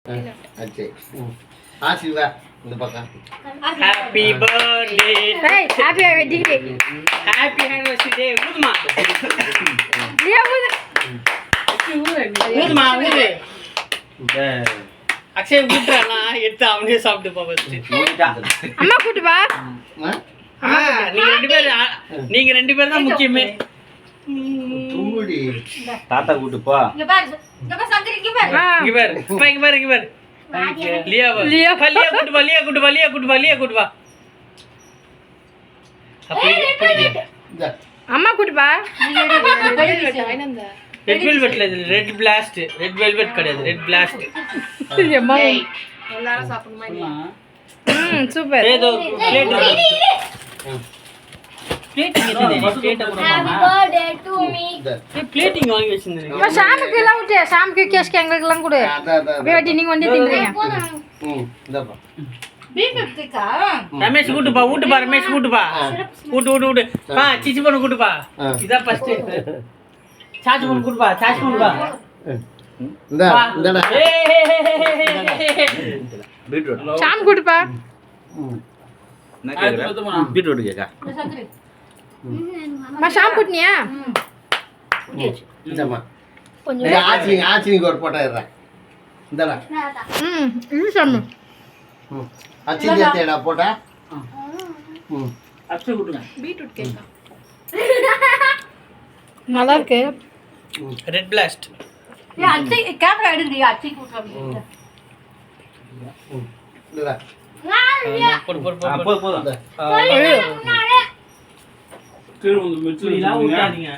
சரி ஆசிர்வா இந்த பக்கம் ஹாப்பி பர்த்டே ஏய் happy wedding day happy anniversary day ஊதுமா லியா ஊது ஊதுமா ஊது அக்ஷய் ஊத்துறானா எடுத்து அவனே சாப்பிட்டு போ ஃபர்ஸ்ட் அம்மா கூட்டு வா நீங்க ரெண்டு பேரும் தான் முக்கியமே தூடி தாத்தா கூட்டு போ இங்க பாரு லியா லியா கூட்டு வா அப்படி இந்த அம்மா கூட்டு வா ரெட் வெல்வெட்ல ரெட் பிளாஸ்ட் ரெட் வெல்வெட் கிடையாது ரெட் பிளாஸ்ட் அம்மா எல்லாரும் சாப்பிடணுமா இல்லையா? சூப்பர் ஏதோ பிளேட்டிங் வாங்கி வச்சிருந்தீங்க அம்மா ஷாமுக்கு எல்லாம் விட்டு ஷாமுக்கு கேஷ்க்கு எங்களுக்கு எல்லாம் கொடு அப்படியே வெட்டி நீங்க வந்து தின்றீங்க இந்தப்பா ரமேஷ் கூட்டுப்பா ஊட்டுப்பா ரமேஷ் கூட்டுப்பா ஊட்டு பா சிச்சி பொண்ணு கூட்டுப்பா இதான் ஃபர்ஸ்ட் சாச்சி பொண்ணு கூட்டுப்பா சாச்சி பொண்ணுப்பா இந்தடா பீட்ரூட் ஷாம் கூட்டுப்பா பீட்ரூட் கேக்கா அம்மா ஷாம் கூட்டினியா இந்தம்மா ஆச்சினிக்கு ஒரு போட்டோ இடுறேன் இந்தடா இது ஷாமு அச்சினி தேடா போட்டா அப்சல் கூட்டுங்க பீட்ரூட் கேக்கா நல்லா இருக்கு ரெட் பிளாஸ்ட் கேமரா எடுங்க அச்சி கூட்டுறோம் இந்தடா போடு போதும் ஊட்டாதீங்க